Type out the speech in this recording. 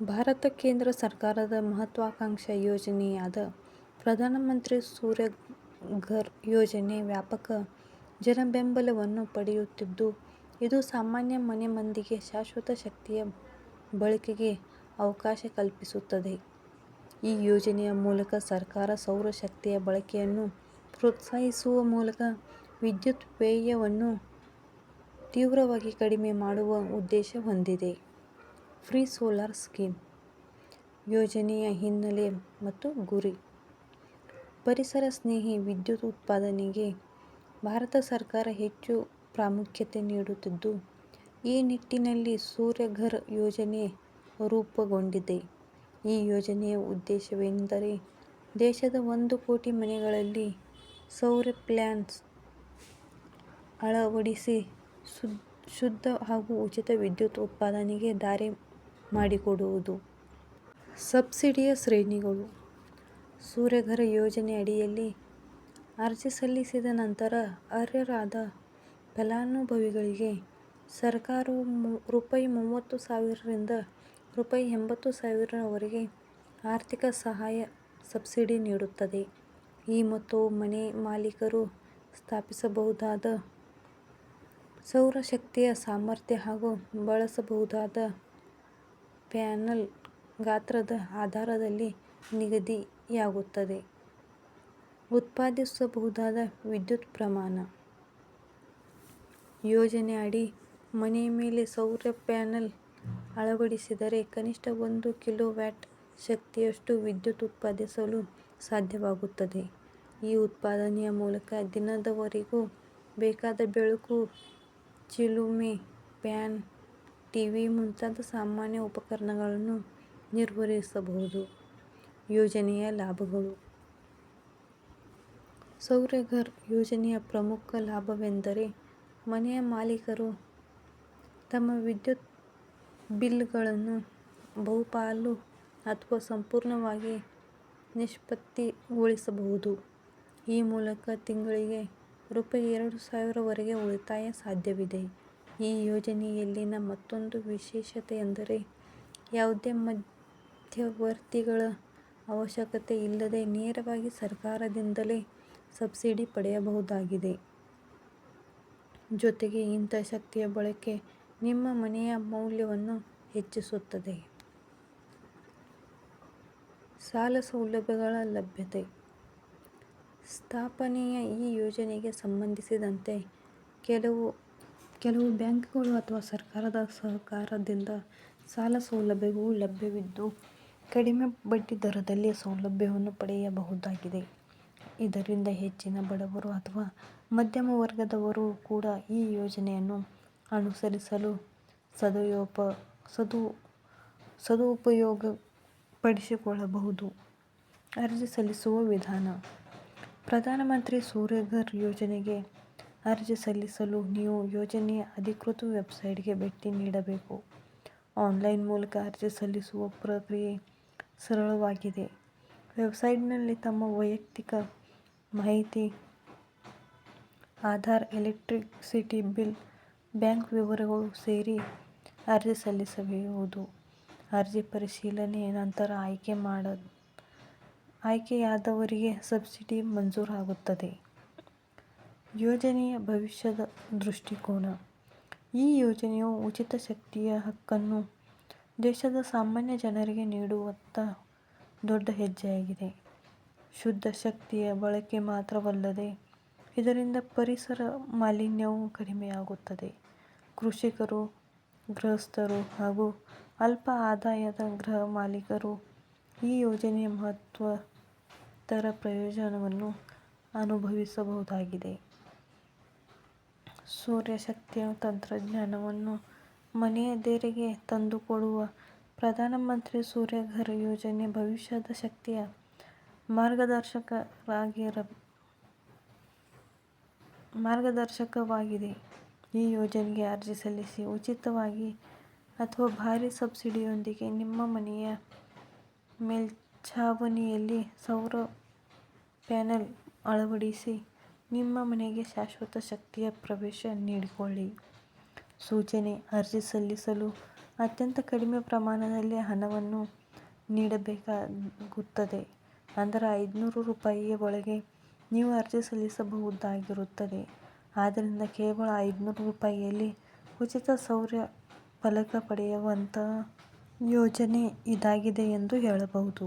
ಭಾರತ ಕೇಂದ್ರ ಸರ್ಕಾರದ ಮಹತ್ವಾಕಾಂಕ್ಷಿ ಯೋಜನೆಯಾದ ಪ್ರಧಾನಮಂತ್ರಿ ಸೂರ್ಯಘರ್ ಯೋಜನೆ ವ್ಯಾಪಕ ಜನಬೆಂಬಲವನ್ನು ಪಡೆಯುತ್ತಿದ್ದು, ಇದು ಸಾಮಾನ್ಯ ಮನೆ ಮಂದಿಗೆ ಶಾಶ್ವತ ಶಕ್ತಿಯ ಬಳಕೆಗೆ ಅವಕಾಶ ಕಲ್ಪಿಸುತ್ತದೆ. ಈ ಯೋಜನೆಯ ಮೂಲಕ ಸರ್ಕಾರ ಸೌರ ಶಕ್ತಿಯ ಬಳಕೆಯನ್ನು ಪ್ರೋತ್ಸಾಹಿಸುವ ಮೂಲಕ ವಿದ್ಯುತ್ ವ್ಯಯವನ್ನು ತೀವ್ರವಾಗಿ ಕಡಿಮೆ ಮಾಡುವ ಉದ್ದೇಶ ಹೊಂದಿದೆ. ಫ್ರೀ ಸೋಲಾರ್ ಸ್ಕೀಮ್ ಯೋಜನೆಯ ಹಿನ್ನೆಲೆ ಮತ್ತು ಗುರಿ. ಪರಿಸರ ಸ್ನೇಹಿ ವಿದ್ಯುತ್ ಉತ್ಪಾದನೆಗೆ ಭಾರತ ಸರ್ಕಾರ ಹೆಚ್ಚು ಪ್ರಾಮುಖ್ಯತೆ ನೀಡುತ್ತಿದ್ದು, ಈ ನಿಟ್ಟಿನಲ್ಲಿ ಸೂರ್ಯಘರ್ ಯೋಜನೆ ರೂಪುಗೊಂಡಿದೆ. ಈ ಯೋಜನೆಯ ಉದ್ದೇಶವೆಂದರೆ ದೇಶದ 1 ಕೋಟಿ ಮನೆಗಳಲ್ಲಿ ಸೌರ ಪ್ಯಾನಲ್ಸ್ ಅಳವಡಿಸಿ ಶುದ್ಧ ಹಾಗೂ ಉಚಿತ ವಿದ್ಯುತ್ ಉತ್ಪಾದನೆಗೆ ದಾರಿ ಮಾಡಿಕೊಡುವುದು. ಸಬ್ಸಿಡಿಯ ಶ್ರೇಣಿಗಳು. ಸೂರ್ಯಘರ್ ಯೋಜನೆ ಅಡಿಯಲ್ಲಿ ಅರ್ಜಿ ಸಲ್ಲಿಸಿದ ನಂತರ ಅರ್ಹರಾದ ಫಲಾನುಭವಿಗಳಿಗೆ ಸರ್ಕಾರವು ರೂ. 30,000 ರಿಂದ ರೂ. 80,000 ವರೆಗೆ ಆರ್ಥಿಕ ಸಹಾಯ ಸಬ್ಸಿಡಿ ನೀಡುತ್ತದೆ. ಈ ಮೊತ್ತವು ಮನೆ ಮಾಲೀಕರು ಸ್ಥಾಪಿಸಬಹುದಾದ ಸೌರ ಶಕ್ತಿಯ ಸಾಮರ್ಥ್ಯ ಹಾಗೂ ಬಳಸಬಹುದಾದ ಪ್ಯಾನಲ್ ಗಾತ್ರದ ಆಧಾರದಲ್ಲಿ ನಿಗದಿಯಾಗುತ್ತದೆ. ಉತ್ಪಾದಿಸಬಹುದಾದ ವಿದ್ಯುತ್ ಪ್ರಮಾಣ. ಯೋಜನೆ ಅಡಿ ಮನೆಯ ಮೇಲೆ ಸೌರ ಪ್ಯಾನಲ್ ಅಳವಡಿಸಿದರೆ ಕನಿಷ್ಠ 1 ಕಿಲೋವ್ಯಾಟ್ ಶಕ್ತಿಯಷ್ಟು ವಿದ್ಯುತ್ ಉತ್ಪಾದಿಸಲು ಸಾಧ್ಯವಾಗುತ್ತದೆ. ಈ ಉತ್ಪಾದನೆಯ ಮೂಲಕ ದಿನದವರೆಗೂ ಬೇಕಾದ ಬೆಳಕು, ಚಿಲುಮೆ, ಫ್ಯಾನ್, ಟಿವಿ ಮುಂತಾದ ಸಾಮಾನ್ಯ ಉಪಕರಣಗಳನ್ನು ನಿರ್ವಹಿಸಬಹುದು. ಯೋಜನೆಯ ಲಾಭಗಳು. ಸೌರಘರ್ ಯೋಜನೆಯ ಪ್ರಮುಖ ಲಾಭವೆಂದರೆ ಮನೆಯ ಮಾಲೀಕರು ತಮ್ಮ ವಿದ್ಯುತ್ ಬಿಲ್ಗಳನ್ನು ಬಹುಪಾಲು ಅಥವಾ ಸಂಪೂರ್ಣವಾಗಿ ನಿಷ್ಪತ್ತಿಗೊಳಿಸಬಹುದು. ಈ ಮೂಲಕ ತಿಂಗಳಿಗೆ ರೂ. 2,000 ವರೆಗೆ ಉಳಿತಾಯ ಸಾಧ್ಯವಿದೆ. ಈ ಯೋಜನೆಯಲ್ಲಿನ ಮತ್ತೊಂದು ವಿಶೇಷತೆಯೆಂದರೆ ಯಾವುದೇ ಮಧ್ಯವರ್ತಿಗಳ ಅವಶ್ಯಕತೆ ಇಲ್ಲದೆ ನೇರವಾಗಿ ಸರ್ಕಾರದಿಂದಲೇ ಸಬ್ಸಿಡಿ ಪಡೆಯಬಹುದಾಗಿದೆ. ಜೊತೆಗೆ ಇಂಥ ಶಕ್ತಿಯ ಬಳಕೆ ನಿಮ್ಮ ಮನೆಯ ಮೌಲ್ಯವನ್ನು ಹೆಚ್ಚಿಸುತ್ತದೆ. ಸಾಲ ಸೌಲಭ್ಯಗಳ ಲಭ್ಯತೆ. ಸ್ಥಾಪನೆಯ ಈ ಯೋಜನೆಗೆ ಸಂಬಂಧಿಸಿದಂತೆ ಕೆಲವು ಬ್ಯಾಂಕ್ಗಳು ಅಥವಾ ಸರ್ಕಾರದ ಸಹಕಾರದಿಂದ ಸಾಲ ಸೌಲಭ್ಯಗಳು ಲಭ್ಯವಿದ್ದು, ಕಡಿಮೆ ಬಡ್ಡಿ ದರದಲ್ಲಿ ಸೌಲಭ್ಯವನ್ನು ಪಡೆಯಬಹುದಾಗಿದೆ. ಇದರಿಂದ ಹೆಚ್ಚಿನ ಬಡವರು ಅಥವಾ ಮಧ್ಯಮ ವರ್ಗದವರು ಕೂಡ ಈ ಯೋಜನೆಯನ್ನು ಅನುಸರಿಸಲು ಸದುಪಯೋಗಪಡಿಸಿಕೊಳ್ಳಬಹುದು. ಅರ್ಜಿ ಸಲ್ಲಿಸುವ ವಿಧಾನ. ಪ್ರಧಾನಮಂತ್ರಿ ಸೂರ್ಯಘರ್ ಯೋಜನೆಗೆ ಅರ್ಜಿ ಸಲ್ಲಿಸಲು ನೀವು ಯೋಜನೆಯ ಅಧಿಕೃತ ವೆಬ್ಸೈಟ್ಗೆ ಭೇಟಿ ನೀಡಬೇಕು. ಆನ್ಲೈನ್ ಮೂಲಕ ಅರ್ಜಿ ಸಲ್ಲಿಸುವ ಪ್ರಕ್ರಿಯೆ ಸರಳವಾಗಿದೆ. ವೆಬ್ಸೈಟ್ನಲ್ಲಿ ತಮ್ಮ ವೈಯಕ್ತಿಕ ಮಾಹಿತಿ, ಆಧಾರ್, ಎಲೆಕ್ಟ್ರಿಸಿಟಿ ಬಿಲ್, ಬ್ಯಾಂಕ್ ವಿವರಗಳು ಸೇರಿ ಅರ್ಜಿ ಸಲ್ಲಿಸಬಹುದು. ಅರ್ಜಿ ಪರಿಶೀಲನೆ ನಂತರ ಆಯ್ಕೆಯಾದವರಿಗೆ ಸಬ್ಸಿಡಿ ಮಂಜೂರಾಗುತ್ತದೆ. ಯೋಜನೆಯ ಭವಿಷ್ಯದ ದೃಷ್ಟಿಕೋನ. ಈ ಯೋಜನೆಯು ಉಚಿತ ಶಕ್ತಿಯ ಹಕ್ಕನ್ನು ದೇಶದ ಸಾಮಾನ್ಯ ಜನರಿಗೆ ನೀಡುವತ್ತ ದೊಡ್ಡ ಹೆಜ್ಜೆಯಾಗಿದೆ. ಶುದ್ಧ ಶಕ್ತಿಯ ಬಳಕೆ ಮಾತ್ರವಲ್ಲದೆ ಇದರಿಂದ ಪರಿಸರ ಮಾಲಿನ್ಯವೂ ಕಡಿಮೆಯಾಗುತ್ತದೆ. ಕೃಷಿಕರು, ಗೃಹಸ್ಥರು ಹಾಗೂ ಅಲ್ಪ ಆದಾಯದ ಗೃಹ ಮಾಲೀಕರು ಈ ಯೋಜನೆಯ ಮಹತ್ತರ ಪ್ರಯೋಜನವನ್ನು ಅನುಭವಿಸಬಹುದಾಗಿದೆ. ಸೌರಶಕ್ತಿಯ ತಂತ್ರಜ್ಞಾನವನ್ನು ಮನೆಯೆದುರಿಗೆ ತಂದುಕೊಡುವ ಪ್ರಧಾನಮಂತ್ರಿ ಸೂರ್ಯಘರ್ ಯೋಜನೆ ಭವಿಷ್ಯದ ಶಕ್ತಿಯ ಮಾರ್ಗದರ್ಶಕವಾಗಿದೆ. ಈ ಯೋಜನೆಗೆ ಅರ್ಜಿ ಸಲ್ಲಿಸಿ ಉಚಿತವಾಗಿ ಅಥವಾ ಭಾರೀ ಸಬ್ಸಿಡಿಯೊಂದಿಗೆ ನಿಮ್ಮ ಮನೆಯ ಮೇಲ್ಛಾವಣಿಯಲ್ಲಿ ಸೌರ ಪ್ಯಾನಲ್ ಅಳವಡಿಸಿ ನಿಮ್ಮ ಮನೆಗೆ ಶಾಶ್ವತ ಶಕ್ತಿಯ ಪ್ರವೇಶ ನೀಡಿಕೊಳ್ಳಿ. ಸೂಚನೆ. ಅರ್ಜಿ ಸಲ್ಲಿಸಲು ಅತ್ಯಂತ ಕಡಿಮೆ ಪ್ರಮಾಣದಲ್ಲಿ ಹಣವನ್ನು ನೀಡಬೇಕಾಗುತ್ತದೆ. ಅಂದರೆ 500 ರೂಪಾಯಿಯ ಒಳಗೆ ನೀವು ಅರ್ಜಿ ಸಲ್ಲಿಸಬಹುದಾಗಿರುತ್ತದೆ. ಆದ್ದರಿಂದ ಕೇವಲ 500 ರೂಪಾಯಿಯಲ್ಲಿ ಉಚಿತ ಸೌರ ಫಲಕ ಪಡೆಯುವಂತಹ ಯೋಜನೆ ಇದಾಗಿದೆ ಎಂದು ಹೇಳಬಹುದು.